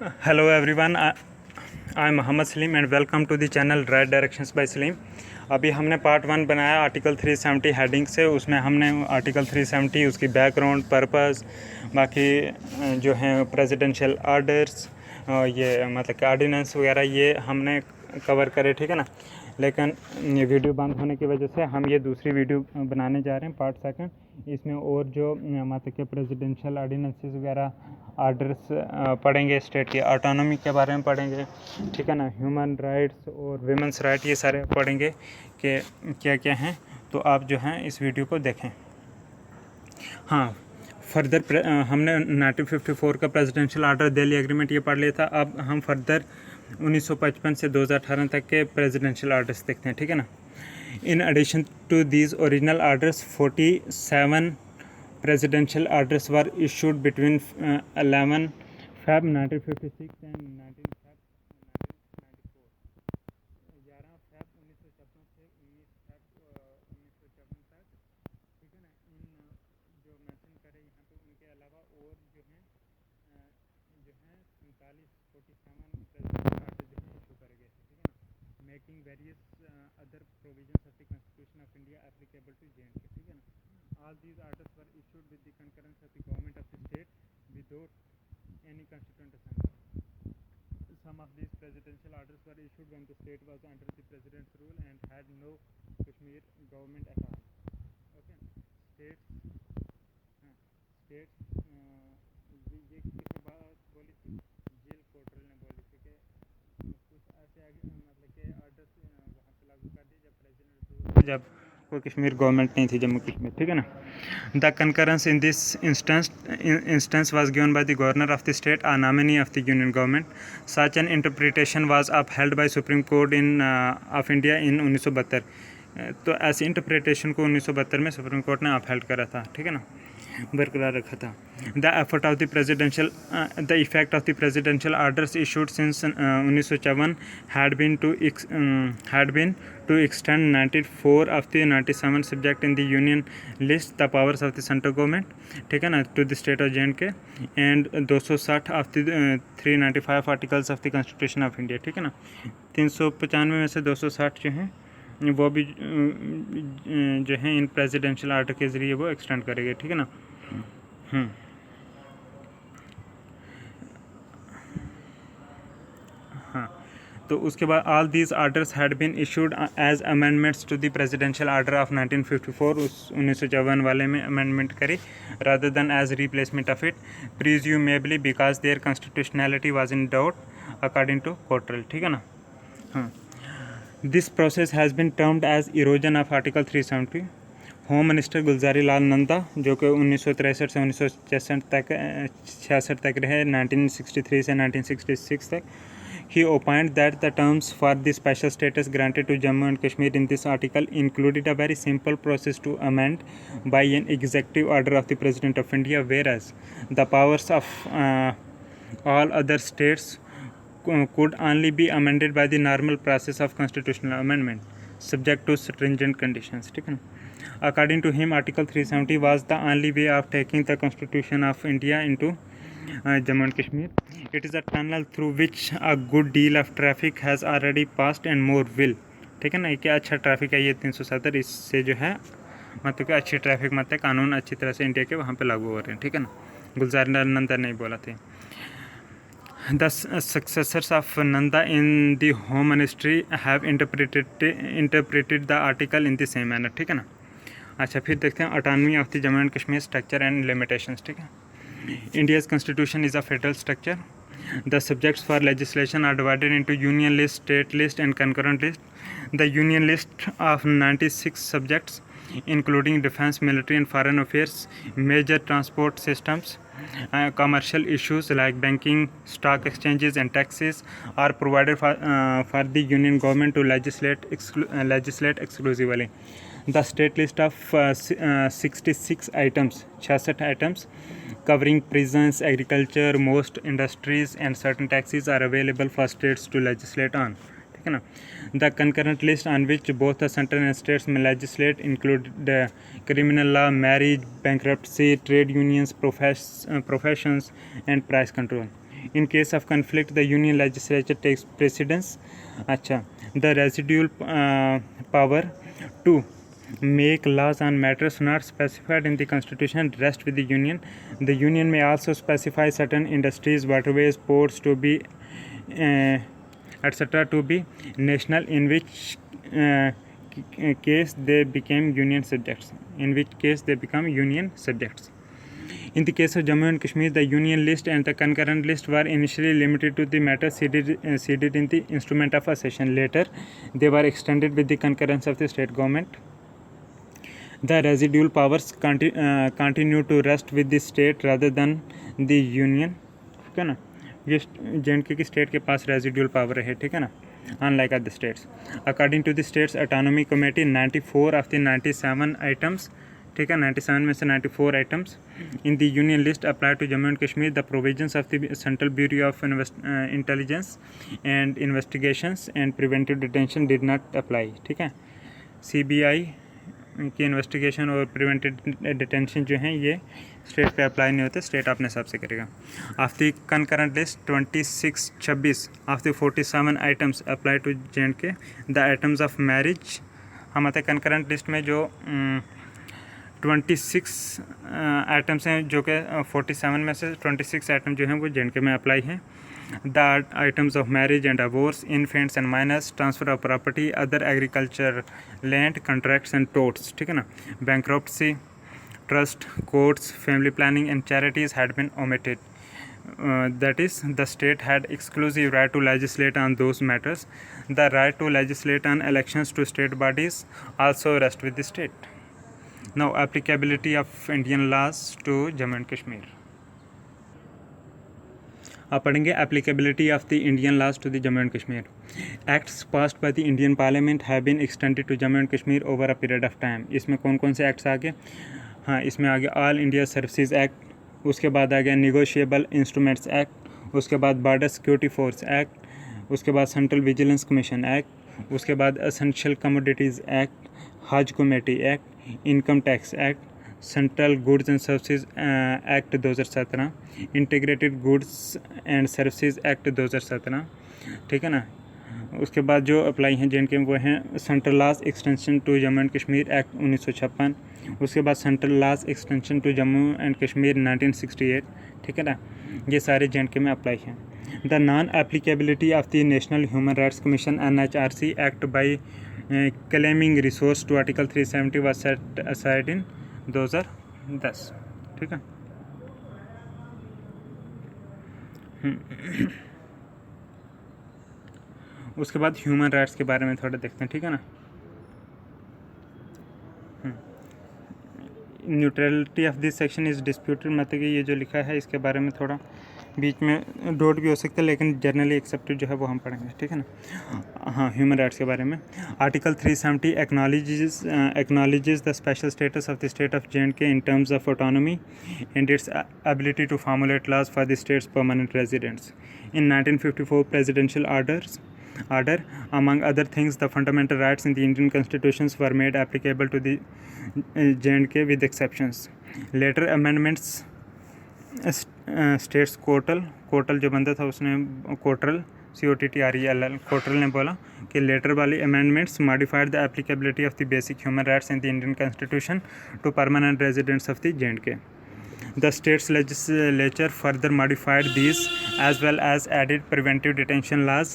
Hello everyone, I am Mohammad Saleem and welcome to the channel right directions by Saleem. अभी हमने part 1 बनाया article 370 heading से। उसमें हमने आर्टिकल 370 उसकी बैकग्राउंड, पर्पस, बाकी जो हैं प्रेसिडेंशियल आर्डर्स, ये मतलब कि आर्डिनेंस वगैरह ये हमने कवर करे, ठीक है ना। लेकिन ये वीडियो बंद होने की वजह से हम ये दूसरी वीडियो बनाने जा रहे हैं, पार्ट 2। इसमें और जो मतलब कि प्रेसिडेंशियल आर्डिनेंसेस वगैरह आर्डर्स पढ़ेंगे, स्टेट की ऑटोनॉमी के बारे में पढ़ेंगे, ठीक है ना। ह्यूमन राइट्स और वीमेंस राइट ये सारे पढ़ेंगे कि क्या क्या हैं। तो आप जो हैं इस वीडियो को देखें। हाँ, फर्दर हमने 1954 का प्रेसिडेंशियल आर्डर दिल्ली एग्रीमेंट ये पढ़ लिया था। अब हम फर्दर 1955 से 2018 तक के प्रेसिडेंशियल आर्डर्स देखते हैं, ठीक है ना। In addition to these original orders 47 presidential orders were issued between 11 Feb 1956 and 19 Feb 1994। 11 Feb 1956 से 19 Feb 1954 तक, ठीक है ना। इन जो मेंशन करे यहाँ पे उनके अलावा और जो हैं 47 प्रेसिडेंशियल आर्डर जो हैं इशू करे गए थे, ठीक है ना। Making various other provisions of the constitution of India applicable to JNK, ठीक है ना। All these orders were issued with the concurrence of the government of the state without any constituent assembly. Some of these presidential orders were issued when the state was under the president's rule and had no Kashmir government at all. Okay, states, states ये किसने बात बोली थी? Jail कोटरल ने बोली थी कि कुछ ऐसे मतलब कि ऑर्डर्स वहाँ पे लागू कर दिए जब प्रेसिडेंट रूल, जब कोई कश्मीर गवर्नमेंट नहीं थी जम्मू कश्मीर, ठीक है ना। The concurrence in this instance was given by the governor of the state, a nominee of the union government. Such an interpretation was upheld by Supreme Court of India in 1972। तो ऐसी interpretation को 1972 में supreme court ने upheld करा था, ठीक है ना, बरकरार रखा था। The effect of the presidential orders issued since 1954 had been to extend 94 of the 97 subject in the union list the powers of the central government, ठीक है ना, to the state of JNK, and 260 of the 395 articles of the constitution of India, ठीक है ना। 395 में से 260 जो हैं वो भी जो हैं इन प्रेसिडेंशियल आर्डर के ज़रिए वो एक्सटेंड करेंगे, ठीक है ना। हाँ, तो उसके बाद all these orders had been issued as amendments to the presidential order of 1954। उस 1954 वाले में अमेंडमेंट करी, rather than as replacement of it, presumably because their constitutionality was in doubt according to कोटरल, ठीक है ना। हाँ, this process has been termed as erosion of article 370। Home minister Gulzari Lal Nanda, जो कि 1963 से 1966 तक रहे, 1963 से 1966 तक, he opined that the terms for the special status granted to Jammu and Kashmir in this article included a very simple process to amend by an executive order of the President of India, whereas the powers of all other states could only be amended by the normal process of constitutional amendment, subject to stringent conditions, ठीक है ना। According to him, Article 370 was the only way of taking the Constitution of India into Jammu and Kashmir. It is a tunnel through which a good deal of traffic has already passed and more will, ठीक है ना। क्या अच्छा traffic है ये 370, इससे जो है मतलब कि अच्छी ट्रैफिक मतलब कानून अच्छी तरह से इंडिया के वहाँ पे लागू हो रहे हैं, ठीक है ना। गुलजार नंदा नहीं बोला थे। The successors of Nanda in the Home Ministry have interpreted the article in the same manner, ठीक है ना। अच्छा, फिर देखते हैं autonomy of the Jammu and Kashmir structure and limitations, ठीक है। India's constitution is a federal structure. The subjects for legislation are divided into union list, state list, and concurrent list. The union list of 96 subjects, including defense, military, and foreign affairs, major transport systems, commercial issues like banking, stock exchanges, and taxes, are provided for the union government to legislate exclusively. The state list of 66 items, 66 items, covering prisons, agriculture, most industries, and certain taxes are available for states to legislate on, ठीक है ना। The concurrent list on which both the center and states may legislate include the criminal law, marriage, bankruptcy, trade unions, professions, and price control. In case of conflict, the union legislature takes precedence. अच्छा, the residual power to make laws on matters not specified in the constitution rest with the union. The union may also specify certain industries, waterways, ports to be etc. to be national, in which case they became union subjects. In which case they become union subjects. In the case of Jammu and Kashmir, the union list and the concurrent list were initially limited to the matters seated in the instrument of accession. Later, they were extended with the concurrence of the state government. The residual powers continue to rest with the state rather than the union. ठीक है ना, ये J&K की state के पास residual power है, ठीक है ना, unlike other states. According to the state's autonomy committee, 94 of the 97 items, ठीक है, 97 में से 94 items in the union list apply to Jammu and Kashmir. The provisions of the Central Bureau of Intelligence and Investigations and Preventive Detention did not apply. ठीक है, CBI की investigation और preventive detention जो हैं ये स्टेट पे apply नहीं होते, स्टेट अपने हिसाब से करेगा. Of the concurrent list 26 of the 47 items apply to J&K. The items of marriage, हम आते हैं कंकरेंट लिस्ट में जो 26 आइटम्स हैं, जो कि 47 में से 26 आइटम जो हैं वो J&K में अप्लाई हैं. The items of marriage and divorce, infants and minors, transfer of property, other agriculture land, contracts and torts, ठीक है ना. Bankruptcy, trust, courts, family planning and charities had been omitted. That is, the state had exclusive right to legislate on those matters. The right to legislate on elections to state bodies also rest with the state. Now, applicability of Indian laws to Jammu and Kashmir. आप पढ़ेंगे applicability of the Indian laws to the Jammu and Kashmir. Acts passed by the Indian parliament have been extended to Jammu and Kashmir over a period of time. इसमें कौन कौन से acts आ गए? हाँ, इसमें आ गया ऑल इंडिया सर्विसेज एक्ट, उसके बाद आ गया निगोशिएबल इंस्ट्रूमेंट्स एक्ट, उसके बाद बॉर्डर सिक्योरिटी फोर्स एक्ट, उसके बाद सेंट्रल विजिलेंस कमीशन एक्ट, उसके बाद एसेंशियल कमोडिटीज़ एक्ट, हज committee act, income tax act, central goods and services act 2017, integrated goods and services act 2017, ठीक है ना. उसके बाद जो अप्लाई हैं J&K वो हैं central laws extension to Jammu and Kashmir act 1956, उसके बाद central laws extension to Jammu and Kashmir 1968, ठीक है ना. ये सारे J&K में अप्लाई हैं. The non applicability of the National Human Rights Commission NHRC act by claiming resource to article 370 was set aside in 2010, ठीक है. उसके बाद ह्यूमन राइट्स के बारे में थोड़ा देखते हैं, ठीक है ना. Neutrality of this section is disputed, मतलब कि ये जो लिखा है इसके बारे में थोड़ा बीच में डोट भी हो सकता है, लेकिन जनरली एक्सेप्टेड जो है वो हम पढ़ेंगे, ठीक है ना. हाँ, ह्यूमन राइट्स के बारे में article 370 acknowledges the special status of the state of J&K in terms of autonomy and its ability to formulate laws for the state's permanent residents. In 1954 presidential order, among other things, the fundamental rights in the Indian constitutions were made applicable to the J&K with exceptions. Later amendments states Kotal जो बंदा था उसने कोटरल COTTRELL कोटरल ने बोला कि latter वाली amendments modified the applicability of the basic human rights in the Indian constitution to permanent residents of the J&K. The state's legislature further modified these as well as added preventive detention laws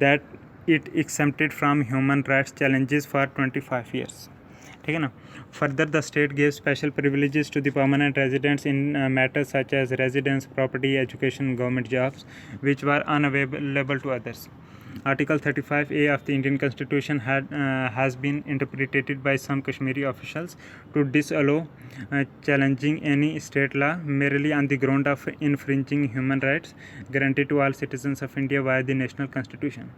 that it exempted from human rights challenges for 25 years. ठीक है ना. Further, the state gave special privileges to the permanent residents in matters such as residence, property, education, government jobs, which were unavailable to others. Article 35A of the Indian Constitution has been interpreted by some Kashmiri officials to disallow challenging any state law merely on the ground of infringing human rights guaranteed to all citizens of India via the national constitution.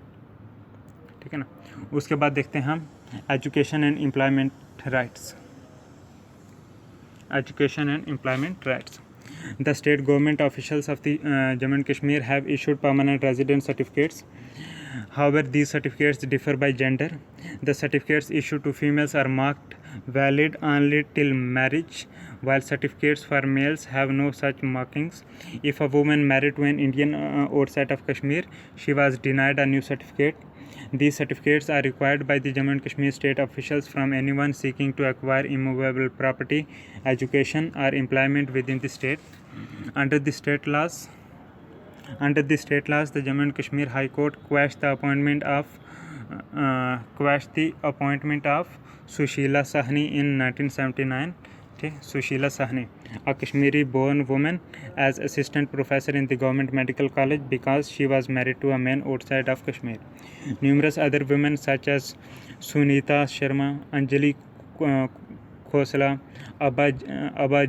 ठीक है ना. उसके बाद देखते हैं हम education and employment rights. Education and employment rights. The state government officials of the Jammu and Kashmir have issued permanent resident certificates. However, these certificates differ by gender. The certificates issued to females are marked valid only till marriage, while certificates for males have no such markings. If a woman married to an Indian outside of Kashmir, she was denied a new certificate. These certificates are required by the Jammu and Kashmir state officials from anyone seeking to acquire immovable property, education, or employment within the state. Under the state laws, the Jammu and Kashmir High Court quashed the appointment of Sushila Sahni in 1979. Sushila Sahni, a Kashmiri-born woman, as assistant professor in the government medical college because she was married to a man outside of Kashmir. Numerous other women such as Sunita Sharma, Anjali Khosla, Abba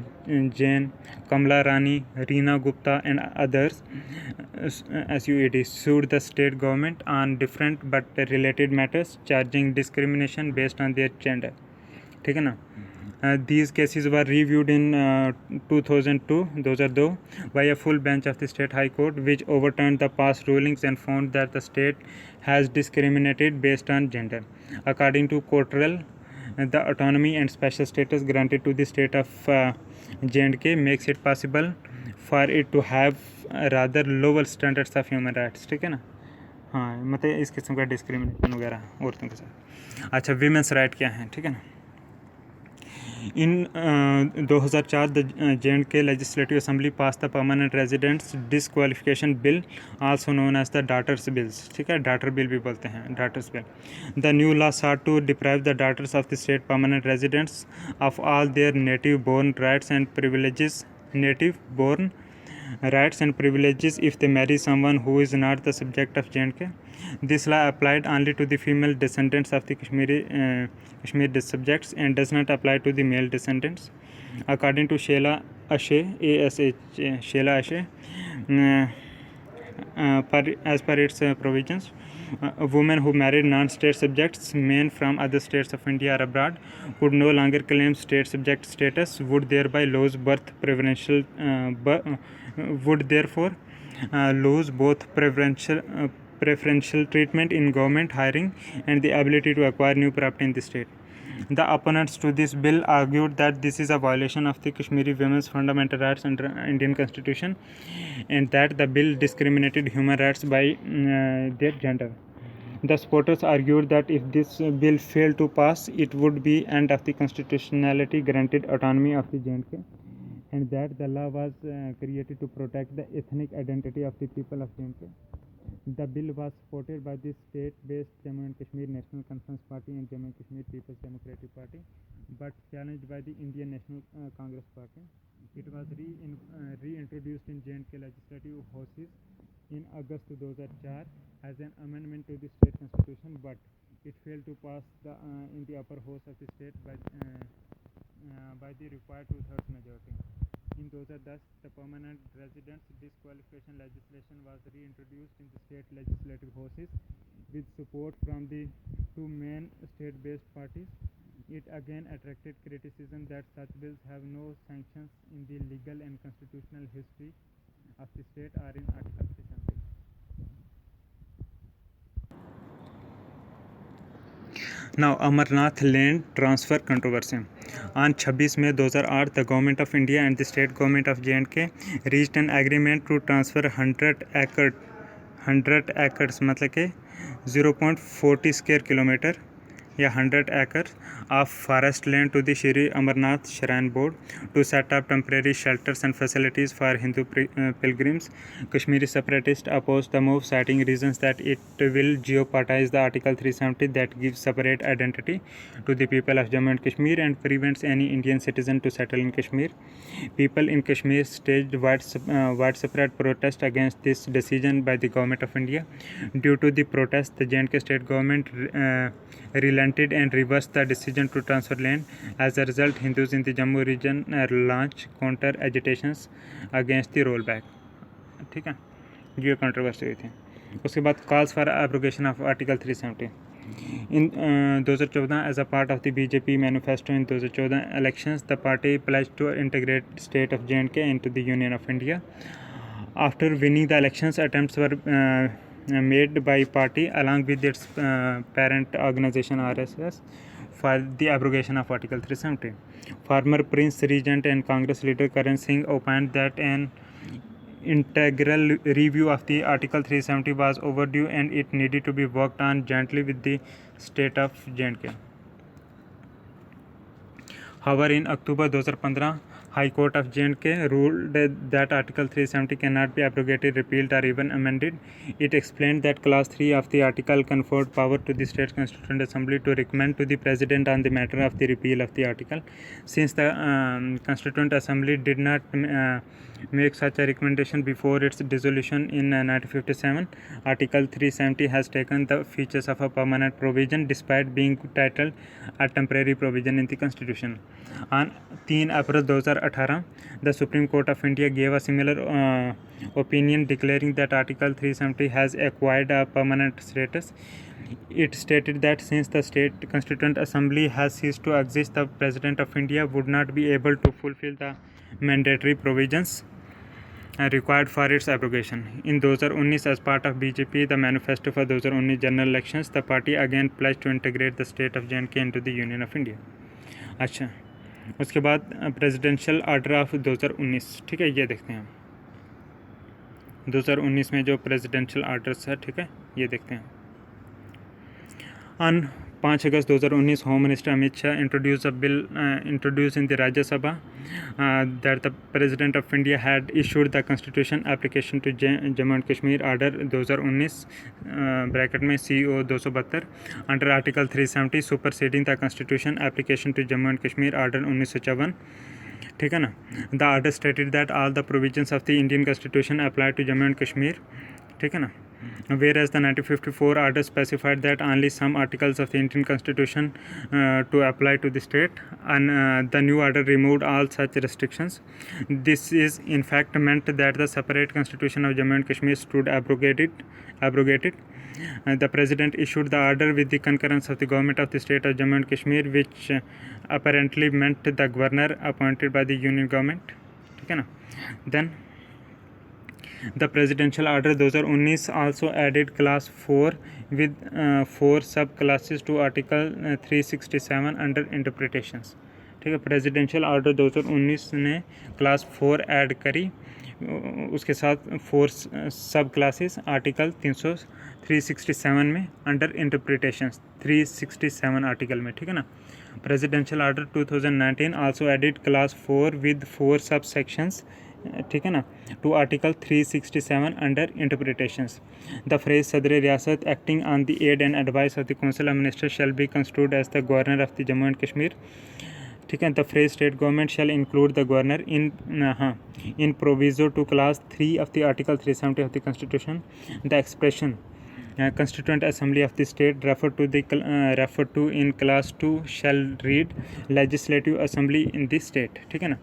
Jain, Kamla Rani, Reena Gupta, and others SUED sued the state government on different but related matters, charging discrimination based on their gender. ठीक है ना. These cases were reviewed in 2002 by a full bench of the State High Court, which overturned the past rulings and found that the state has discriminated based on gender. According to Cottrell, the autonomy and special status granted to the state of J&K makes it possible for it to have rather lower standards of human rights. ठीक है ना. हाँ, मतलब इस किस्म का discrimination वगैरह औरतों के साथ. अच्छा, वीमेंस राइट क्या हैं, ठीक है ना. In 2004, the J&K Legislative Assembly passed the Permanent Residence Disqualification Bill, also known as the Daughters Bills. ठीक है, Daughter Bill भी बोलते हैं, Daughters Bill. The new law sought to deprive the daughters of the state permanent residents of all their native-born rights and privileges. If they marry someone who is not the subject of J&K. This law applied only to the female descendants of the Kashmir subjects and does not apply to the male descendants. According to Sheila Ashe, as per its provisions, women who married non-state subjects, men from other states of India or abroad, could no longer claim state subject status, would therefore lose both preferential treatment in government hiring and the ability to acquire new property in the state. The opponents to this bill argued that this is a violation of the Kashmiri women's fundamental rights under Indian Constitution and that the bill discriminated human rights by their gender. The supporters argued that if this bill failed to pass, it would be end of the constitutionality granted autonomy of the J&K, and that the law was created to protect the ethnic identity of the people of J&K. The bill was supported by the state-based Jammu and Kashmir National Conference Party and Jammu and Kashmir People's Democratic Party, but challenged by the Indian National Congress Party. It was reintroduced in J&K legislative houses in August 2004 as an amendment to the state constitution, but it failed to pass in the upper house of the state by the required two-thirds majority. In 2010, the permanent residence disqualification legislation was reintroduced in the state legislative houses with support from the two main state-based parties. It again attracted criticism that such bills have no sanctions in the legal and constitutional history of the state or in Article 370. Now, Amarnath land transfer controversy. On 26 May 2008, the Government of India and the State Government of J&K reached an agreement to transfer 100 acres मतलब कि 0.40 square kilometer या 100 acres of forest land to the Shri Amarnath Shrine Board to set up temporary shelters and facilities for Hindu pilgrims. Kashmiri separatists opposed the move, citing reasons that it will jeopardize the Article 370 that gives separate identity to the people of Jammu and Kashmir and prevents any Indian citizen to settle in Kashmir. People in Kashmir staged widespread protest against this decision by the Government of India. Due to the protest, the J&K state government relented and reversed the decision to transfer land. As a result, Hindus in the Jammu region launched counter agitations against the rollback. ठीक है, ये controversy हुई थी. उसके बाद calls for abrogation of Article 370. In 2014, as a part of the BJP manifesto in 2014 elections, the party pledged to integrate state of J&K into the Union of India. After winning the elections, attempts were made by party along with its parent organization RSS for the abrogation of Article 370. Former Prince Regent and Congress leader Karan Singh opined that an integral review of the Article 370 was overdue and it needed to be worked on jointly with the state of J&K. However, in October 2015, High Court of J&K ruled that Article 370 cannot be abrogated, repealed, or even amended. It explained that Clause 3 of the article conferred power to the State Constituent Assembly to recommend to the President on the matter of the repeal of the article. Since the Constituent Assembly did not make such a recommendation before its dissolution in 1957, Article 370 has taken the features of a permanent provision despite being titled a temporary provision in the Constitution. On 3 April 2018, the Supreme Court of India gave a similar opinion declaring that Article 370 has acquired a permanent status. It stated that since the State Constituent Assembly has ceased to exist, the President of India would not be able to fulfill the mandatory provisions required for its abrogation. In 2019, as part of BJP, the manifesto for 2019 general elections, the party again pledged to integrate the state of J&K into the Union of India. अच्छा, उसके बाद presidential order of 2019, ठीक है, ये देखते हैं 2019 में जो प्रेसिडेंशियल ऑर्डर्स है, ठीक है, ये देखते हैं. On 5 August 2019, Home Minister Amit Shah introduced a bill introduced in the Rajya Sabha that the President of India had issued the Constitution application to Jammu and Kashmir Order 2019 bracket में CO 272 under Article 370 superseding the Constitution application to Jammu and Kashmir Order 1954. ठीक है ना. The order stated that all the provisions of the Indian Constitution apply to Jammu and Kashmir. ठीक है ना. Whereas the 1954 order specified that only some articles of the Indian Constitution to apply to the state, and the new order removed all such restrictions. This is in fact meant that the separate Constitution of Jammu and Kashmir stood abrogated. The President issued the order with the concurrence of the government of the state of Jammu and Kashmir, which apparently meant the governor appointed by the union government. ठीक है ना. Then the Presidential Order 2019 also added Class 4 with 4 subclasses to Article 367 under interpretations. ठीक है. Presidential Order 2019 ने Class 4 add करी, उसके साथ 4 सब क्लासेस आर्टिकल 367 में अंडर इंटरप्रिटेशंस 367 आर्टिकल में. ठीक है ना. Presidential order 2019 also added clause 4 with 4 subsections, ठीक है ना, to article 367 under interpretations. The phrase Sadar Riyasat acting on the aid and advice of the council of minister shall be construed as the governor of the Jammu and Kashmir. ठीक है. The phrase state government shall include the governor in proviso to clause 3 of the article 370 of the constitution. The expression Constituent Assembly of the state referred to in class 2 shall read Legislative Assembly in the state. ठीक है ना.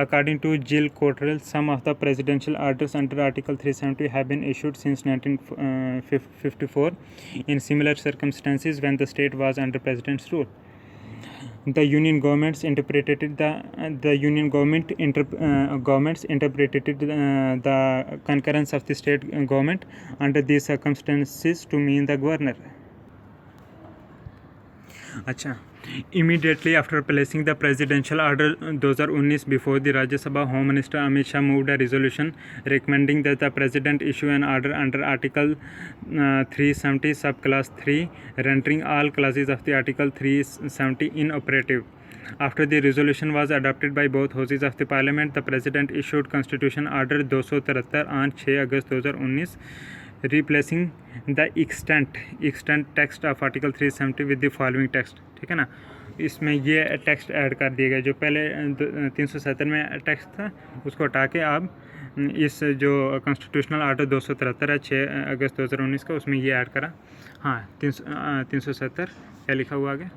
According to Jill Cottrell, some of the presidential orders under Article 370 have been issued since 1954 in similar circumstances when the state was under president's rule. The union governments interpreted the concurrence of the state government under these circumstances to mean the governor. अच्छा. Immediately after placing the Presidential Order 2019 before the Rajya Sabha, Home Minister Amit Shah moved a resolution recommending that the President issue an order under Article 370 subclass 3, rendering all clauses of the Article 370 inoperative. After the resolution was adopted by both houses of the Parliament, the President issued Constitution Order 273 on 6 August 2019, replacing the extant text of Article 370 with the following text. ठीक है ना. इसमें ये text add कर दिया गया जो पहले 370 में टेक्स्ट था, उसको हटा के अब इस जो कॉन्स्टिट्यूशनल ऑर्डर 273 है 6 अगस्त 2019 का, उसमें ये ऐड करा. हाँ, 370 क्या लिखा हुआ आगे,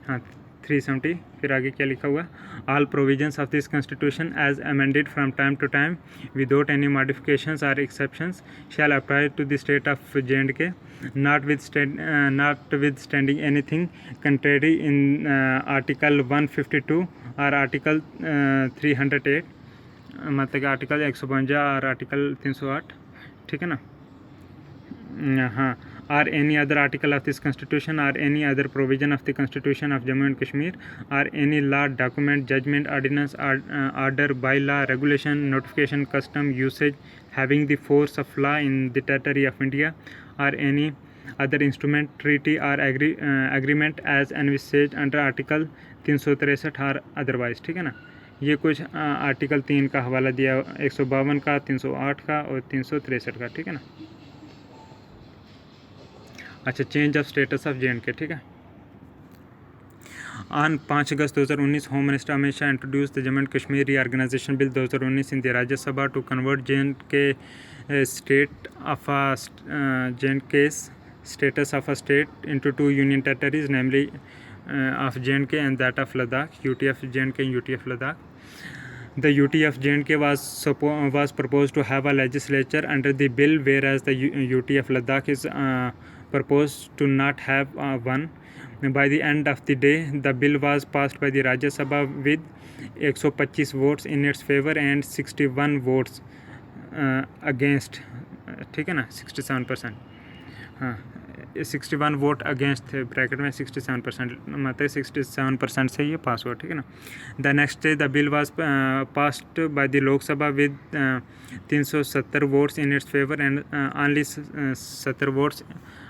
हाँ 370, फिर आगे क्या लिखा हुआ, all provisions of this constitution as amended from time to time without any modifications और exceptions shall apply to the state of J&K, notwithstanding anything contrary in Article 152 और आर्टिकल 308, मतलब कि आर्टिकल 152 और आर्टिकल 308. ठीक है ना. हाँ, or any other article of this constitution or any other provision of the constitution of Jammu and Kashmir or any law, document, judgment, ordinance, or order, bylaw, regulation, notification, custom, usage having the force of law in the territory of India or any other instrument, treaty or agreement as envisaged under article 363 और otherwise. ठीक है ना, ये कुछ article 3 का हवाला दिया, 152 का, 308 का और 363 का। ठीक है ना। अच्छा, change of status of JNK। ठीक है, on 5 August 2019 home minister Amit Shah introduce the Jammu and Kashmir reorganisation bill 2019 in the Rajya Sabha to convert JNK state of JNK's status of a state into 2 union territories, namely of JNK and that of Ladakh, UT of JNK and UT of Ladakh. The UT of JNK was proposed to have a legislature under the bill, whereas the UT of Ladakh is proposed to not have one. By the end of the day, the bill was passed by the Rajya Sabha with 125 votes in its favor and 61 votes against। ठीक है ना, 67%। हाँ, 61 vote against थे, bracket में 67%, मतलब 67% से ये पास हुआ। ठीक है ना। The next day the bill was passed by the Lok Sabha with 370 votes in its favour and only 70 votes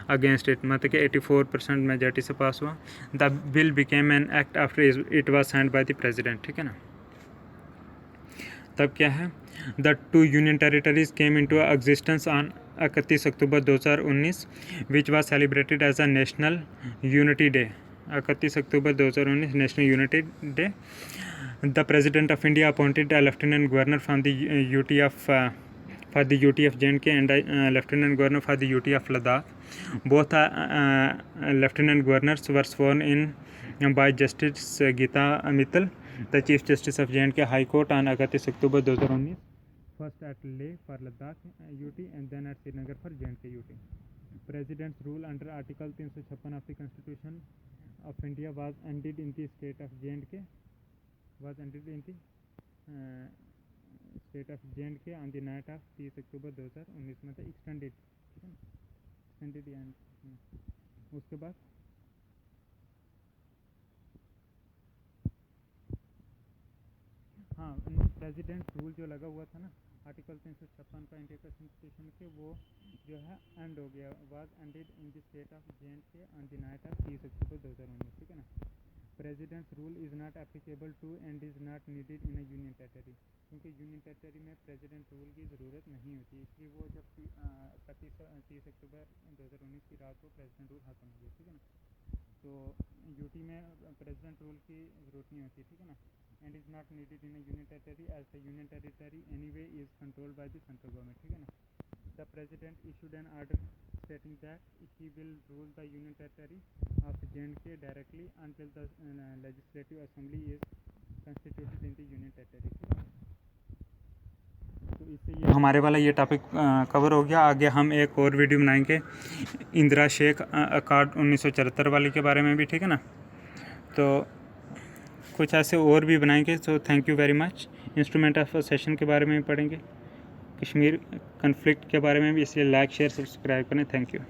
against it, मतलब कि 84% मेजॉरिटी से पास हुआ। The bill became an act after it was signed by the president. ठीक है ना। तब क्या है, the 2 union territories came into existence on 31 October 2019 which was celebrated as a national unity day. 31 October 2019 national unity day. The president of India appointed a lieutenant governor from the UT of JNK and Lieutenant Governor for the UT of Ladakh. Both Lieutenant Governors were sworn in by Justice Geeta Mittal, the Chief Justice of JNK High Court, on 31 October 2019, first at Leh for Ladakh UT and then at Srinagar for JNK UT. President's rule under Article 356 of the Constitution of India was ended in the state of JNK on the night of 30 October 2019, मतलब extended. ठीक है ना, extended and उसके बाद हाँ, president rule जो लगा हुआ था ना आर्टिकल 356 का इंडिया कॉन्स्टिट्यूशन के, वो जो है एंड हो गया, was ended in the state of JNK on the night of 30 October 2019। ठीक है ना। President's rule is not applicable to and is not needed in a union territory, क्योंकि यूनियन टेरिटरी में प्रेसिडेंट रूल की ज़रूरत नहीं होती, इसलिए वो जब 30 अक्टूबर 2019 की रात को प्रेसिडेंट रूल खत्म हो गया। ठीक है ना। तो UT में प्रेसिडेंट रूल की ज़रूरत नहीं होती। ठीक है ना। And is not needed in a union territory as the union territory anyway is controlled by the central government. ठीक है ना। The president issued an order stating that he will rule the union territory of JNK directly until the legislative assembly is constituted in the union territory। तो इससे ये हमारे वाला ये topic cover हो गया। आगे हम एक और वीडियो बनाएंगे इंदिरा शेख अकार्ड 1974 वाले के बारे में भी। ठीक है ना। तो कुछ ऐसे और भी बनाएंगे। तो thank you very much. Instrument of session के बारे में भी पढ़ेंगे, कश्मीर कन्फ्लिक्ट के बारे में भी, इसलिए लाइक शेयर सब्सक्राइब करें। Thank you.